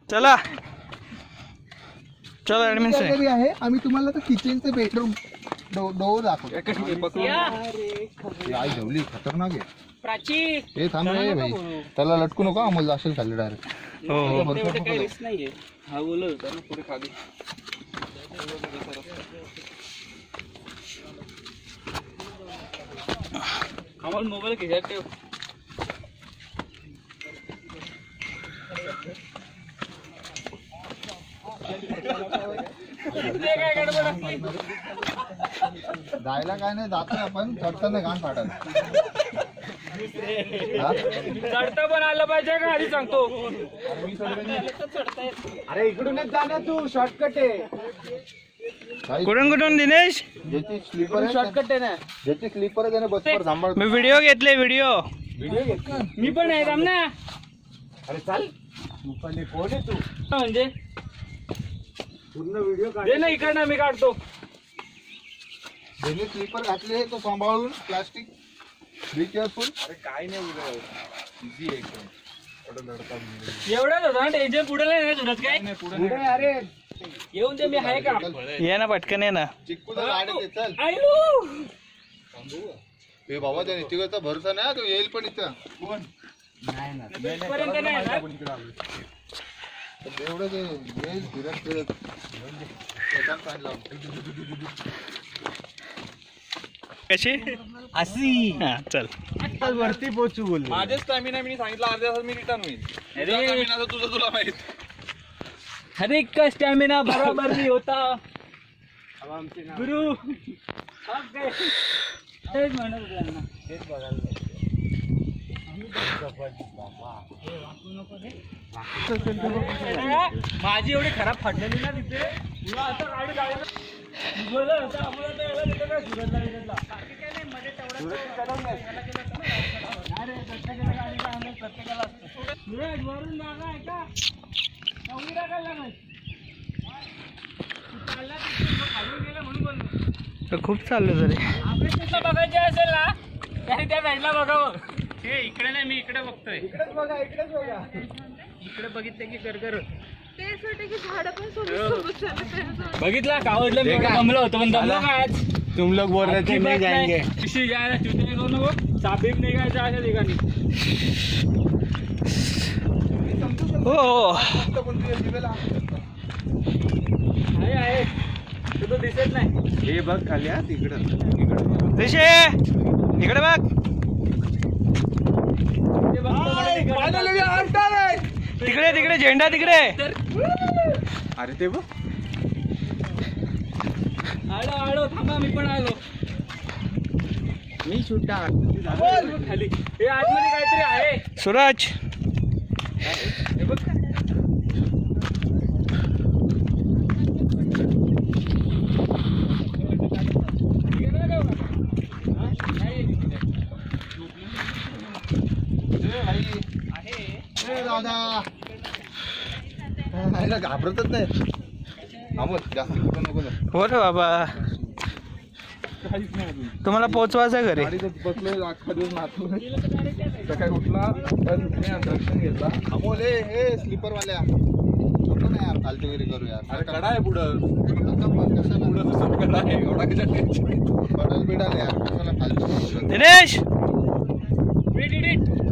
चला चला ऍडमिन आहे. आम्ही तुम्हाला तर किचनचे बेडरूम डोर दाखवतो. आई झवली खतरनाक आहे. हे थांब रे भाई, त्याला लटकू नको. अमोल असेल खाली डायरेक्ट. मोबाईल खिशात ठेव. जायला काय नाही, जातोय आपण. चढताना घाण पाडत. चढता पण आलं पाहिजे का आधी सांगतो. अरे इकडूनच जा ना तू, शॉर्टकट आहे. कुठून कुठून दिनेश? ज्याची स्लीपर आहे शॉर्टकट आहे ना, ज्याची स्लीपर आहे त्याने बसवर सांभाळ. मी व्हिडिओ घेतले. व्हिडिओ मी पण आहे थांब ना. अरे चाल. कोण आहे तू? म्हणजे पूर्ण व्हिडिओ काढ. दे ना इकडनं मी काढतो. ज्याने स्लीपर घातले तो सांभाळून. Plastic be careful. अरे काय नाही इझी एकदम. एवढंच होतं ना टेन्शन. पुढे नाही सुरत काय पुढे अरे येऊन दे. मी आहे का ये ना पटकन ये ना. चिक्कूला गाडी दे चल. आयु ए बाबा त्या निश्चितचा भरोसा नाही, तो येईल पण इथं. कोण पर्यंत नाही ना. एवढं ते येईल फिरत फिरत. कशी अशी हा चल. वरती पोहोचू बोल. माझे स्टॅमिना मी सांगितलं अर्ध्या तासात मी रिटर्न होईल. स्टॅमिना तुझं तुला माहित. हर एक का स्टॅमिना बराबर नहीं होता गुरु. तेच म्हणत होतो ना. माझी एवढी खराब फाटलेली ना तिथे. तुला आता गाडी गाडी बोलत होता आम्हाला तर याला तिथे काय सुरतला रिटला बाकी काय नाही. मध्ये तेवढं नाही रे. प्रत्येकाला गाडी का आम्ही प्रत्येकाला असतो. सुरत वरून जागा आहे का उघडा काढला नाही. चालला तिथे खाली गेला म्हणून बोललो. खूप चाललो तरी. आपल्या बघायचे असेल ना त्याने त्या साईडला बघावं. हे इकडे नाही, मी इकडे बघतोय. इकडेच बघा, इकडेच बघा. इकडे बघितलं की गरगर तेच वाटतं की झाडं पण सोबत चालत. बघितला कावडलं मी जमलं होतं पण जमलं काय आज. तुम लोग बोल रहे थे नहीं जाएंगे. किसी जायला चुटे करू नको. साबीब निघायचं अशा ठिकाणी. हो आहे तू तो दिसत नाही. हे बघ खाली. हा तिकडं दिशे इकडे बघ. ते बघतो तिकडे तिकडे झेंडा तिकडे. अरे ते बघ. आलो आलो थांबा मी पण आलो. मी सुद्धा खाली हे आतमध्ये काहीतरी आहे. सूरज हे बघ. दादा घाबरतच नाही. अमोल जास्त कुठं नको ना. हो रे बाबा. तुम्हाला पोहोचवायचं घरी. गाडीत बसलोय अख्खा दिवस नाचलो. सकाळी उठला दर्शन घेतला. अमोल हे स्लीपर वाल्या नको ना यार, फालतूगिरी करू यार. अरे कडा आहे पुढं. कशाला पुढं तसं कडा आहे. एवढा कशा बडल बिडाल यार, कशाला फालतू. Dinesh weight it